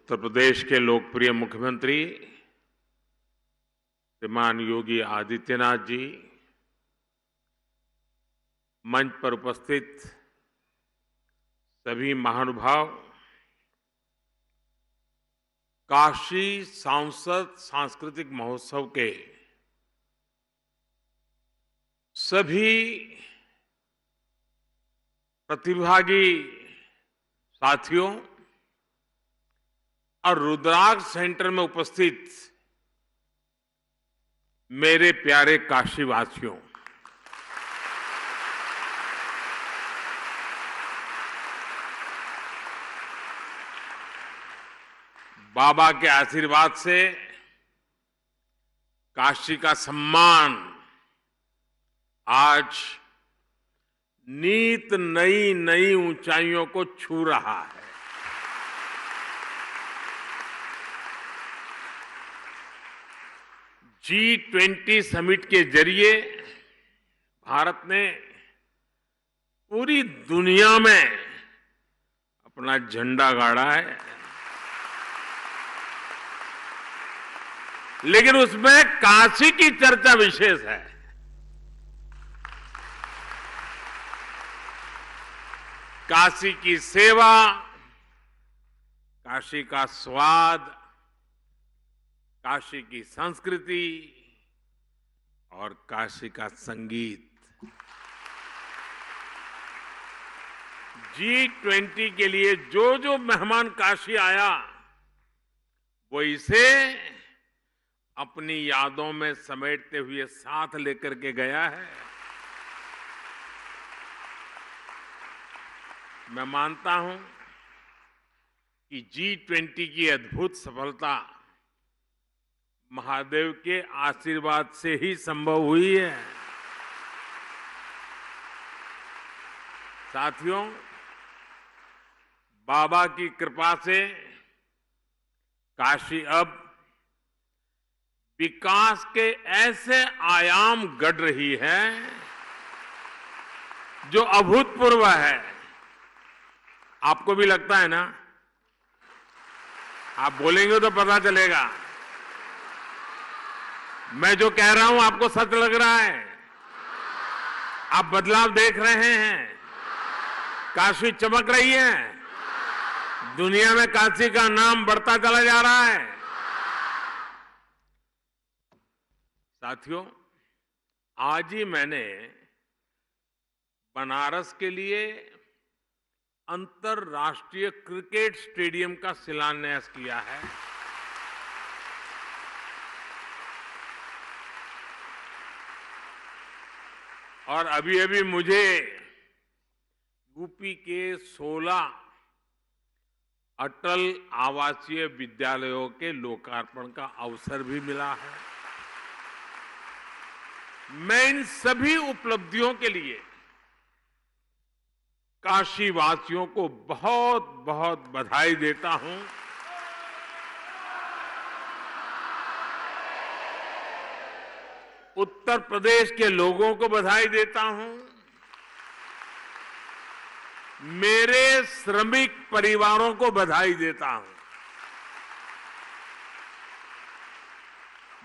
उत्तर प्रदेश के लोकप्रिय मुख्यमंत्री श्रीमान योगी आदित्यनाथ जी, मंच पर उपस्थित सभी महानुभाव, काशी सांसद सांस्कृतिक महोत्सव के सभी प्रतिभागी साथियों और रुद्राक्ष सेंटर में उपस्थित मेरे प्यारे काशीवासियों, बाबा के आशीर्वाद से काशी का सम्मान आज नीत नई नई ऊंचाइयों को छू रहा है। G20 समिट के जरिए भारत ने पूरी दुनिया में अपना झंडा गाड़ा है, लेकिन उसमें काशी की चर्चा विशेष है। काशी की सेवा, काशी का स्वाद, काशी की संस्कृति और काशी का संगीत। G20 के लिए जो जो मेहमान काशी आया, वो इसे अपनी यादों में समेटते हुए साथ लेकर के गया है। मैं मानता हूं कि G20 की अद्भुत सफलता महादेव के आशीर्वाद से ही संभव हुई है। साथियों, बाबा की कृपा से काशी अब विकास के ऐसे आयाम गढ़ रही है जो अभूतपूर्व है। आपको भी लगता है ना? आप बोलेंगे तो पता चलेगा। मैं जो कह रहा हूं आपको सच लग रहा है? आप बदलाव देख रहे हैं? काशी चमक रही है? दुनिया में काशी का नाम बढ़ता चला जा रहा है। साथियों, आज ही मैंने बनारस के लिए अंतर्राष्ट्रीय क्रिकेट स्टेडियम का शिलान्यास किया है। और अभी अभी मुझे यूपी के 16 अटल आवासीय विद्यालयों के लोकार्पण का अवसर भी मिला है। मैं इन सभी उपलब्धियों के लिए काशी वासियों को बहुत बहुत बधाई देता हूं। उत्तर प्रदेश के लोगों को बधाई देता हूं। मेरे श्रमिक परिवारों को बधाई देता हूं।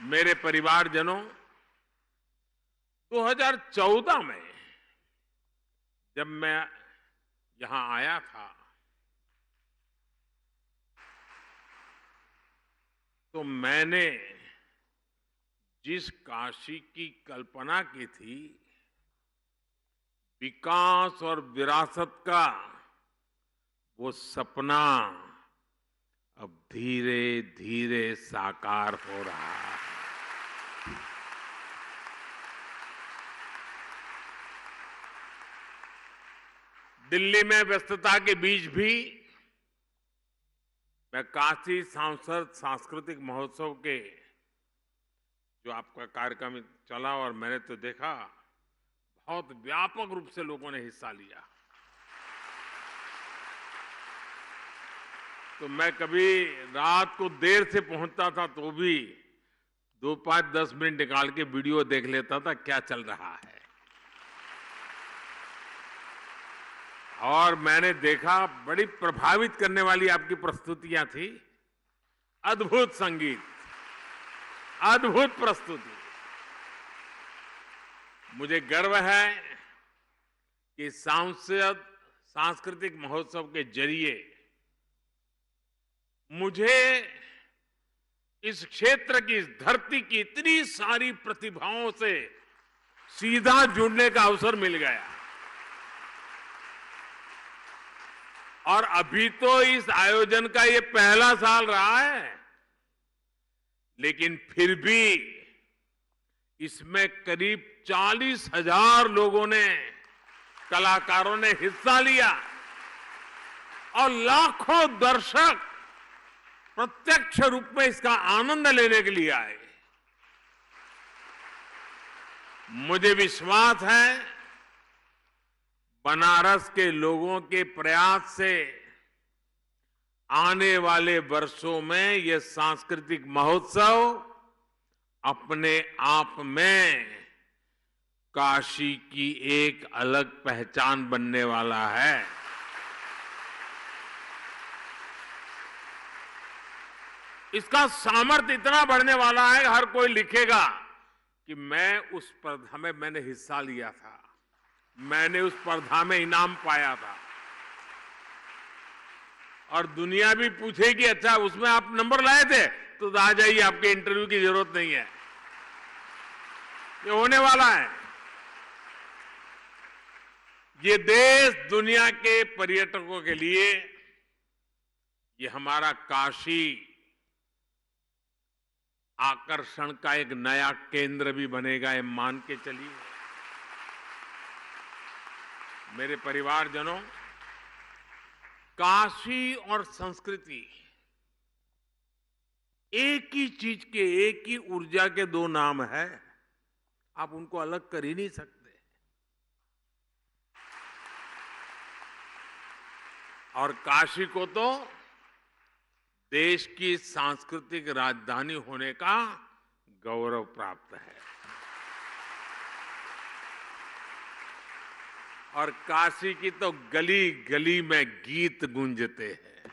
मेरे परिवारजनों, 2014 में जब मैं यहां आया था तो मैंने जिस काशी की कल्पना की थी, विकास और विरासत का, वो सपना अब धीरे धीरे साकार हो रहा है। दिल्ली में व्यस्तता के बीच भी मैं काशी सांसद सांस्कृतिक महोत्सव के जो आपका कार्यक्रम चला और मैंने तो देखा, बहुत व्यापक रूप से लोगों ने हिस्सा लिया। तो मैं कभी रात को देर से पहुंचता था तो भी 2, 5, 10 मिनट निकाल के वीडियो देख लेता था क्या चल रहा है। और मैंने देखा बड़ी प्रभावित करने वाली आपकी प्रस्तुतियां थी। अद्भुत संगीत, अद्भुत प्रस्तुति। मुझे गर्व है कि सांस्कृतिक महोत्सव के जरिए मुझे इस क्षेत्र की, इस धरती की इतनी सारी प्रतिभाओं से सीधा जुड़ने का अवसर मिल गया। और अभी तो इस आयोजन का ये पहला साल रहा है, लेकिन फिर भी इसमें करीब 40,000 लोगों ने, कलाकारों ने हिस्सा लिया और लाखों दर्शक प्रत्यक्ष रूप में इसका आनंद लेने के लिए आए। मुझे विश्वास है बनारस के लोगों के प्रयास से आने वाले वर्षों में यह सांस्कृतिक महोत्सव अपने आप में काशी की एक अलग पहचान बनने वाला है। इसका सामर्थ्य इतना बढ़ने वाला है, हर कोई लिखेगा कि मैंने हिस्सा लिया था, मैंने उस स्पर्धा में इनाम पाया था। और दुनिया भी पूछेगी, अच्छा उसमें आप नंबर लाए थे, तो आ जाइए, आपके इंटरव्यू की जरूरत नहीं है, ये होने वाला है। ये देश दुनिया के पर्यटकों के लिए, ये हमारा काशी आकर्षण का एक नया केंद्र भी बनेगा, ये मान के चलिए। मेरे परिवारजनों, काशी और संस्कृति एक ही चीज के, एक ही ऊर्जा के दो नाम है, आप उनको अलग कर ही नहीं सकते। और काशी को तो देश की सांस्कृतिक राजधानी होने का गौरव प्राप्त है। और काशी की तो गली गली में गीत गूंजते हैं,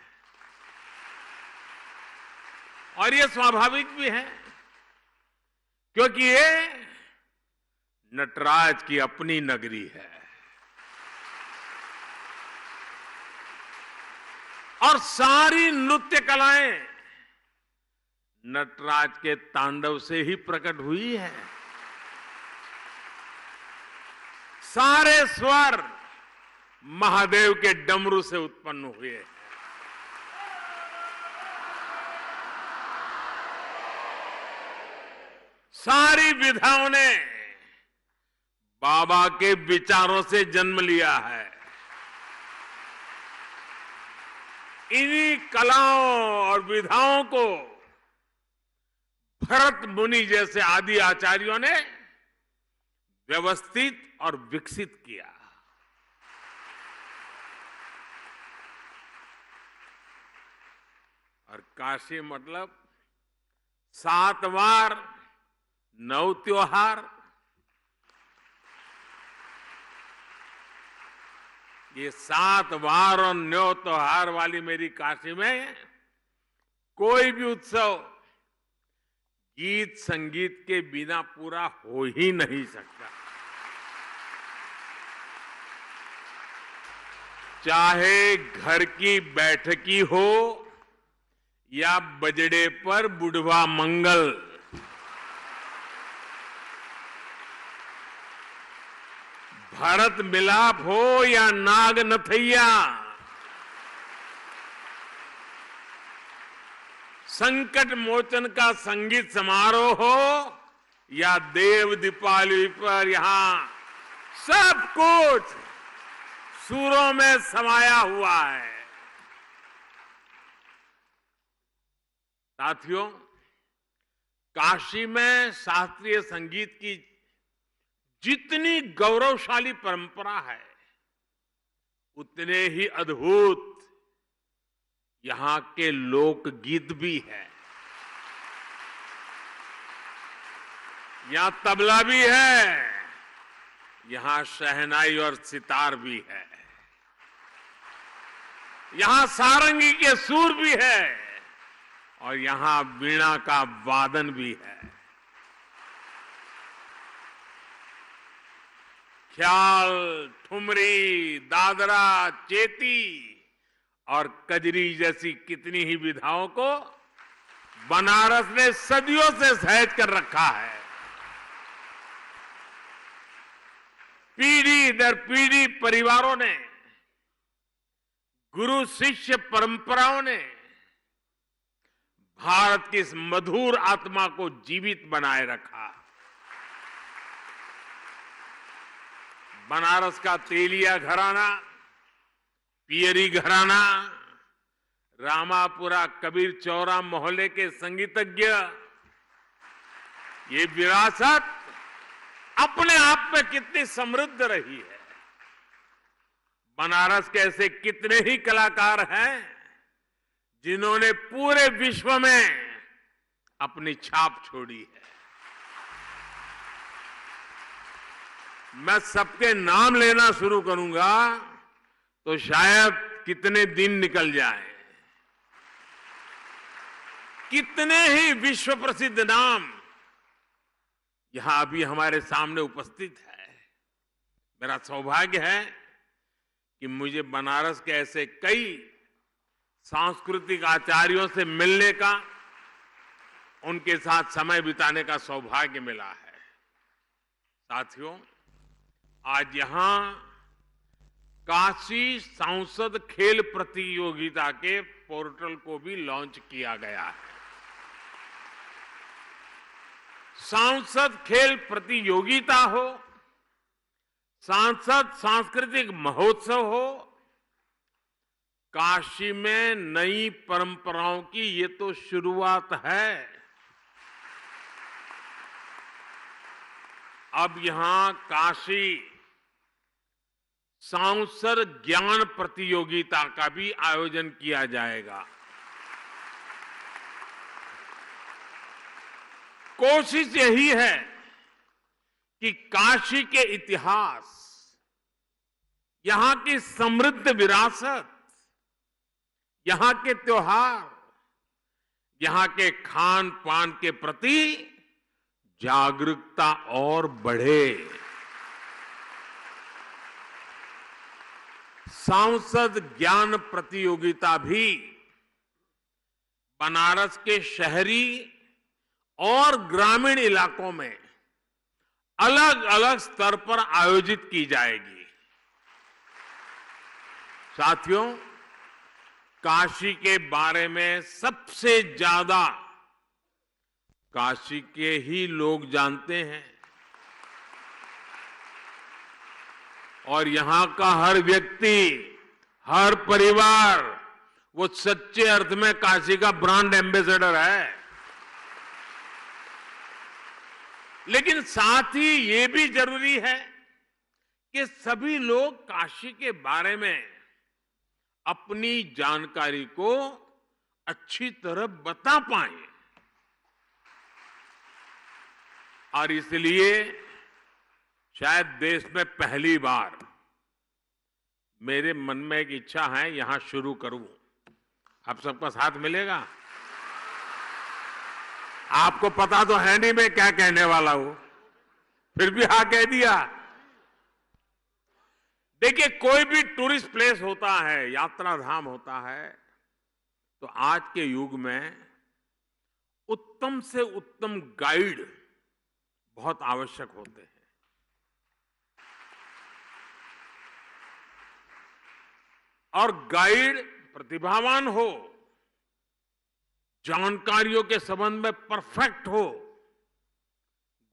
और ये स्वाभाविक भी है, क्योंकि ये नटराज की अपनी नगरी है। और सारी नृत्य कलाएं नटराज के तांडव से ही प्रकट हुई है। सारे स्वर महादेव के डमरू से उत्पन्न हुए हैं। सारी विधाओं ने बाबा के विचारों से जन्म लिया है। इन्हीं कलाओं और विधाओं को भरत मुनि जैसे आदि आचार्यों ने व्यवस्थित और विकसित किया। और काशी मतलब 7 वार 9 त्योहार, ये 7 वार और 9 त्योहार वाली मेरी काशी में कोई भी उत्सव गीत संगीत के बिना पूरा हो ही नहीं सकता। चाहे घर की बैठकी हो या बजड़े पर बुढ़वा मंगल, भरत मिलाप हो या नाग नथैया, संकट मोचन का संगीत समारोह हो या देव दीपावली पर यहां सब कुछ सुरों में समाया हुआ है। साथियों, काशी में शास्त्रीय संगीत की जितनी गौरवशाली परंपरा है, उतने ही अद्भुत यहां के लोकगीत भी है। यहां तबला भी है, यहां शहनाई और सितार भी है, यहां सारंगी के सुर भी है, और यहां वीणा का वादन भी है। ख्याल, ठुमरी, दादरा, चेती और कजरी जैसी कितनी ही विधाओं को बनारस ने सदियों से सहेज कर रखा है। पीढ़ी दर पीढ़ी परिवारों ने, गुरु शिष्य परंपराओं ने भारत की इस मधुर आत्मा को जीवित बनाए रखा। बनारस का तेलिया घराना, पियरी घराना, रामापुरा कबीर चौरा मोहल्ले के संगीतज्ञ, ये विरासत अपने आप में कितनी समृद्ध रही है। बनारस के ऐसे कितने ही कलाकार हैं जिन्होंने पूरे विश्व में अपनी छाप छोड़ी है। मैं सबके नाम लेना शुरू करूंगा तो शायद कितने दिन निकल जाएं। कितने ही विश्व प्रसिद्ध नाम यहां अभी हमारे सामने उपस्थित है। मेरा सौभाग्य है कि मुझे बनारस के ऐसे कई सांस्कृतिक आचार्यों से मिलने का, उनके साथ समय बिताने का सौभाग्य मिला है। साथियों, आज यहां काशी सांसद खेल प्रतियोगिता के पोर्टल को भी लॉन्च किया गया है। सांसद खेल प्रतियोगिता हो, सांसद सांस्कृतिक महोत्सव हो, काशी में नई परंपराओं की ये तो शुरुआत है। अब यहां काशी सांसद ज्ञान प्रतियोगिता का भी आयोजन किया जाएगा। कोशिश यही है कि काशी के इतिहास, यहां की समृद्ध विरासत, यहां के त्योहार, यहां के खान पान के प्रति जागरूकता और बढ़े। सांसद ज्ञान प्रतियोगिता भी बनारस के शहरी और ग्रामीण इलाकों में अलग अलग स्तर पर आयोजित की जाएगी। साथियों, काशी के बारे में सबसे ज्यादा काशी के ही लोग जानते हैं और यहां का हर व्यक्ति, हर परिवार वो सच्चे अर्थ में काशी का ब्रांड एम्बेसडर है। लेकिन साथ ही ये भी जरूरी है कि सभी लोग काशी के बारे में अपनी जानकारी को अच्छी तरह बता पाएं। और इसलिए शायद देश में पहली बार मेरे मन में एक इच्छा है, यहां शुरू करूं। आप सबका साथ मिलेगा? आपको पता तो है नहीं मैं क्या कहने वाला हूं, फिर भी हाँ कह दिया। देखिए, कोई भी टूरिस्ट प्लेस होता है, यात्रा धाम होता है, तो आज के युग में उत्तम से उत्तम गाइड बहुत आवश्यक होते हैं। और गाइड प्रतिभावान हो, जानकारियों के संबंध में परफेक्ट हो,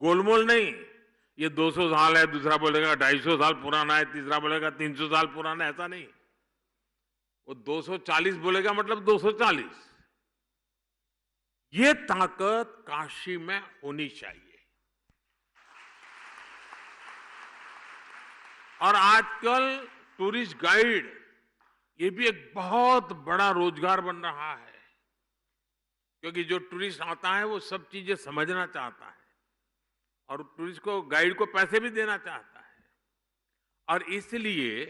गोलमोल नहीं, ये 200 साल है, दूसरा बोलेगा 250 साल पुराना है, तीसरा बोलेगा 300 साल पुराना है, ऐसा नहीं। वो 240 बोलेगा मतलब 240। ये ताकत काशी में होनी चाहिए। और आजकल टूरिस्ट गाइड ये भी एक बहुत बड़ा रोजगार बन रहा है, क्योंकि जो टूरिस्ट आता है वो सब चीजें समझना चाहता है और टूरिस्ट को, गाइड को पैसे भी देना चाहता है। और इसलिए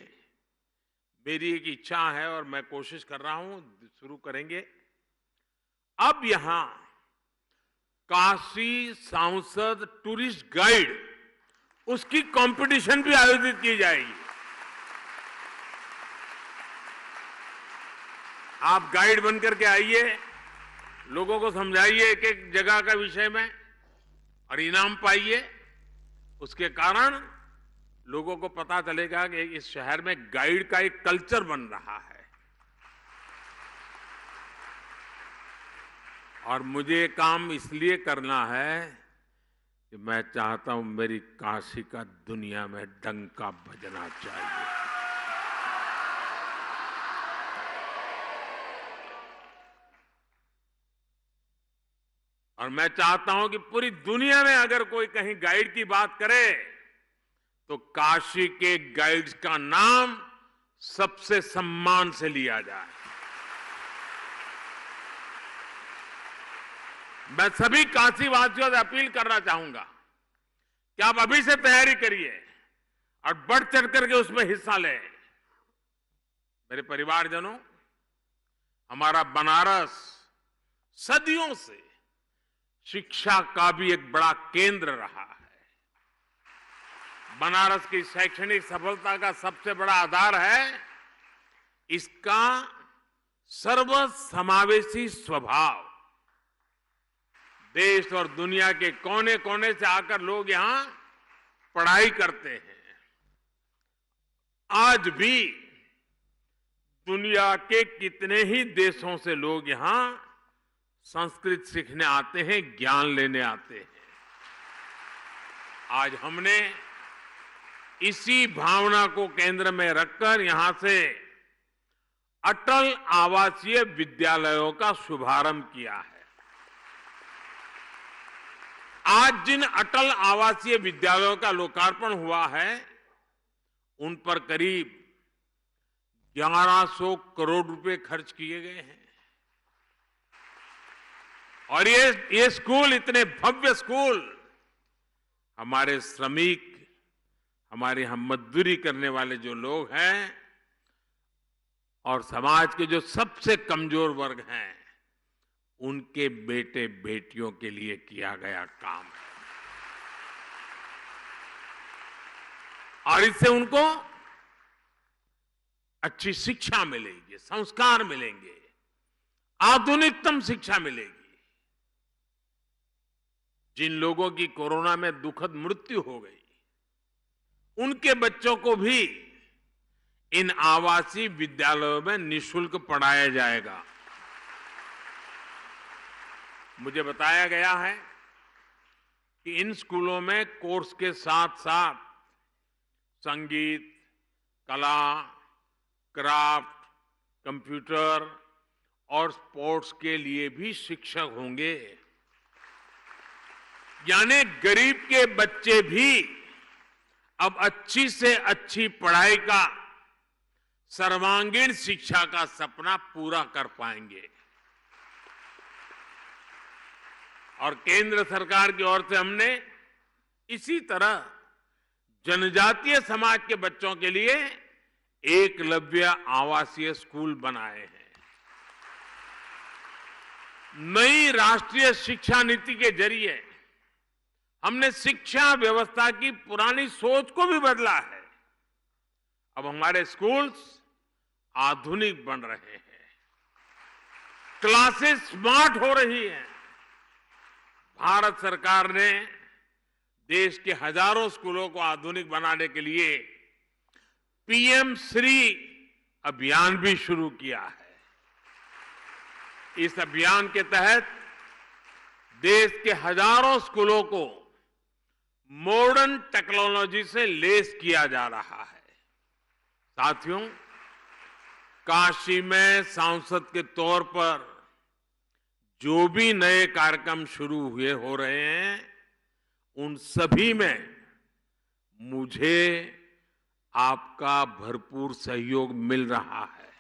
मेरी एक इच्छा है और मैं कोशिश कर रहा हूं, शुरू करेंगे, अब यहां काशी सांसद टूरिस्ट गाइड उसकी कंपटीशन भी आयोजित की जाएगी। आप गाइड बनकर के आइए, लोगों को समझाइए एक एक जगह का विषय में और इनाम पाइए। उसके कारण लोगों को पता चलेगा कि इस शहर में गाइड का एक कल्चर बन रहा है। और मुझे ये काम इसलिए करना है कि मैं चाहता हूं मेरी काशी का दुनिया में डंका बजना चाहिए। और मैं चाहता हूं कि पूरी दुनिया में अगर कोई कहीं गाइड की बात करे तो काशी के गाइड्स का नाम सबसे सम्मान से लिया जाए। मैं सभी काशीवासियों से अपील करना चाहूंगा कि आप अभी से तैयारी करिए और बढ़ चढ़ करके उसमें हिस्सा लें। मेरे परिवारजनों, हमारा बनारस सदियों से शिक्षा का भी एक बड़ा केंद्र रहा है। बनारस की शैक्षणिक सफलता का सबसे बड़ा आधार है इसका सर्वसमावेशी स्वभाव। देश और दुनिया के कोने कोने से आकर लोग यहां पढ़ाई करते हैं। आज भी दुनिया के कितने ही देशों से लोग यहां संस्कृत सीखने आते हैं, ज्ञान लेने आते हैं। आज हमने इसी भावना को केंद्र में रखकर यहां से अटल आवासीय विद्यालयों का शुभारंभ किया है। आज जिन अटल आवासीय विद्यालयों का लोकार्पण हुआ है उन पर करीब 1100 करोड़ रुपए खर्च किए गए हैं। और ये स्कूल, इतने भव्य स्कूल, हमारे श्रमिक, हमारे यहां मजदूरी करने वाले जो लोग हैं और समाज के जो सबसे कमजोर वर्ग हैं उनके बेटे बेटियों के लिए किया गया काम है। और इससे उनको अच्छी शिक्षा मिलेगी, संस्कार मिलेंगे, आधुनिकतम शिक्षा मिलेगी। जिन लोगों की कोरोना में दुखद मृत्यु हो गई उनके बच्चों को भी इन आवासीय विद्यालयों में निःशुल्क पढ़ाया जाएगा। मुझे बताया गया है कि इन स्कूलों में कोर्स के साथ साथ संगीत, कला, क्राफ्ट, कंप्यूटर और स्पोर्ट्स के लिए भी शिक्षक होंगे। यानी गरीब के बच्चे भी अब अच्छी से अच्छी पढ़ाई का, सर्वांगीण शिक्षा का सपना पूरा कर पाएंगे। और केंद्र सरकार की ओर से हमने इसी तरह जनजातीय समाज के बच्चों के लिए एकलव्य आवासीय स्कूल बनाए हैं। नई राष्ट्रीय शिक्षा नीति के जरिए हमने शिक्षा व्यवस्था की पुरानी सोच को भी बदला है। अब हमारे स्कूल्स आधुनिक बन रहे हैं, क्लासेस स्मार्ट हो रही हैं। भारत सरकार ने देश के हजारों स्कूलों को आधुनिक बनाने के लिए पीएम श्री अभियान भी शुरू किया है। इस अभियान के तहत देश के हजारों स्कूलों को मॉडर्न टेक्नोलॉजी से लैस किया जा रहा है। साथियों, काशी में सांसद के तौर पर जो भी नए कार्यक्रम शुरू हुए हो रहे हैं उन सभी में मुझे आपका भरपूर सहयोग मिल रहा है।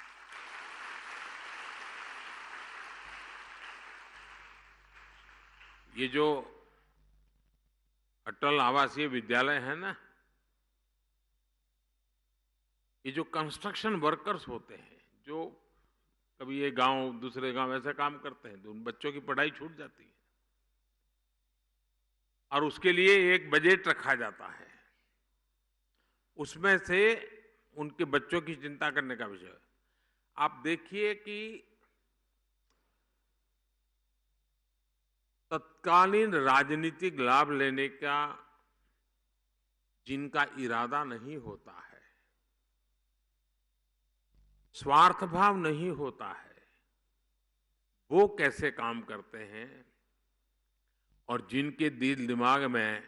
ये जो अटल आवासीय विद्यालय है ना, ये जो कंस्ट्रक्शन वर्कर्स होते हैं, जो कभी ये गांव दूसरे गांव ऐसे काम करते हैं तो उन बच्चों की पढ़ाई छूट जाती है। और उसके लिए एक बजट रखा जाता है, उसमें से उनके बच्चों की चिंता करने का विषय है। आप देखिए कि तत्कालीन राजनीतिक लाभ लेने का जिनका इरादा नहीं होता है, स्वार्थ भाव नहीं होता है, वो कैसे काम करते हैं। और जिनके दिल दिमाग में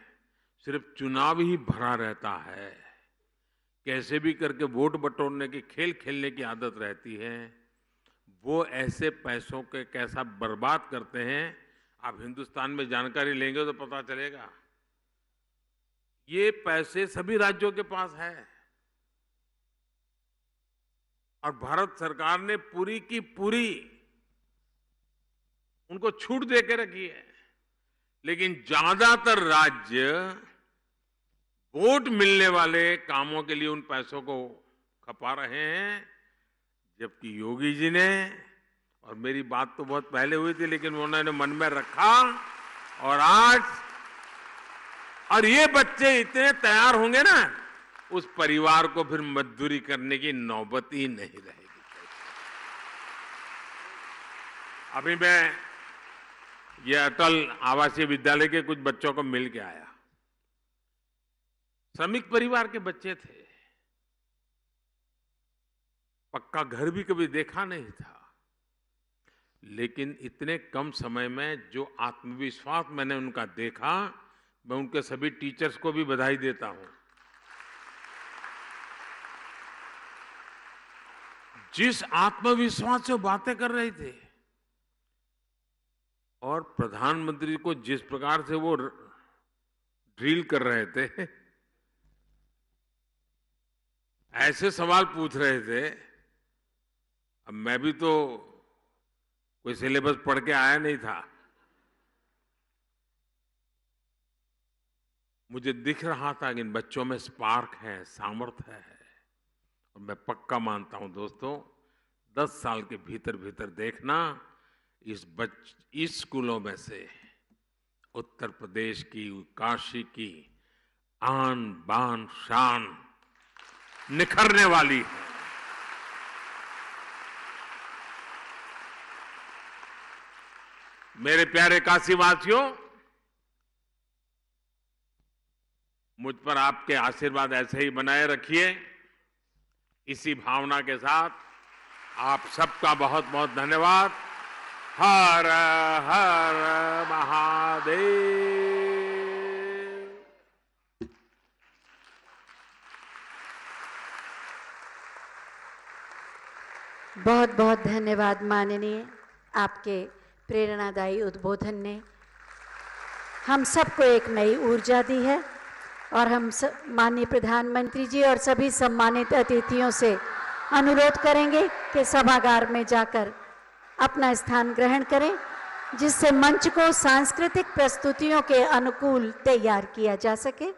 सिर्फ चुनाव ही भरा रहता है, कैसे भी करके वोट बटोरने की खेल खेलने की आदत रहती है, वो ऐसे पैसों के कैसा बर्बाद करते हैं। आप हिंदुस्तान में जानकारी लेंगे तो पता चलेगा। ये पैसे सभी राज्यों के पास है और भारत सरकार ने पूरी की पूरी उनको छूट दे के रखी है। लेकिन ज्यादातर राज्य वोट मिलने वाले कामों के लिए उन पैसों को खपा रहे हैं, जबकि योगी जी ने, और मेरी बात तो बहुत पहले हुई थी लेकिन उन्होंने मन में रखा, और आज और ये बच्चे इतने तैयार होंगे ना, उस परिवार को फिर मजदूरी करने की नौबत ही नहीं रहेगी। अभी मैं ये अटल आवासीय विद्यालय के कुछ बच्चों को मिल के आया। श्रमिक परिवार के बच्चे थे, पक्का घर भी कभी देखा नहीं था, लेकिन इतने कम समय में जो आत्मविश्वास मैंने उनका देखा, मैं उनके सभी टीचर्स को भी बधाई देता हूं। जिस आत्मविश्वास से बातें कर रहे थे और प्रधानमंत्री को जिस प्रकार से वो ड्रिल कर रहे थे, ऐसे सवाल पूछ रहे थे। अब मैं भी तो कोई सिलेबस पढ़ के आया नहीं था, मुझे दिख रहा था कि इन बच्चों में स्पार्क है, सामर्थ्य है। और मैं पक्का मानता हूं दोस्तों, 10 साल के भीतर भीतर देखना, इस स्कूलों में से उत्तर प्रदेश की, काशी की आन बान शान निखरने वाली है। मेरे प्यारे काशीवासियों, मुझ पर आपके आशीर्वाद ऐसे ही बनाए रखिए। इसी भावना के साथ आप सबका बहुत बहुत धन्यवाद। हर हर महादेव। बहुत बहुत धन्यवाद माननीय, आपके प्रेरणादायी उद्बोधन ने हम सबको एक नई ऊर्जा दी है। और हम माननीय प्रधानमंत्री जी और सभी सम्मानित अतिथियों से अनुरोध करेंगे कि सभागार में जाकर अपना स्थान ग्रहण करें, जिससे मंच को सांस्कृतिक प्रस्तुतियों के अनुकूल तैयार किया जा सके।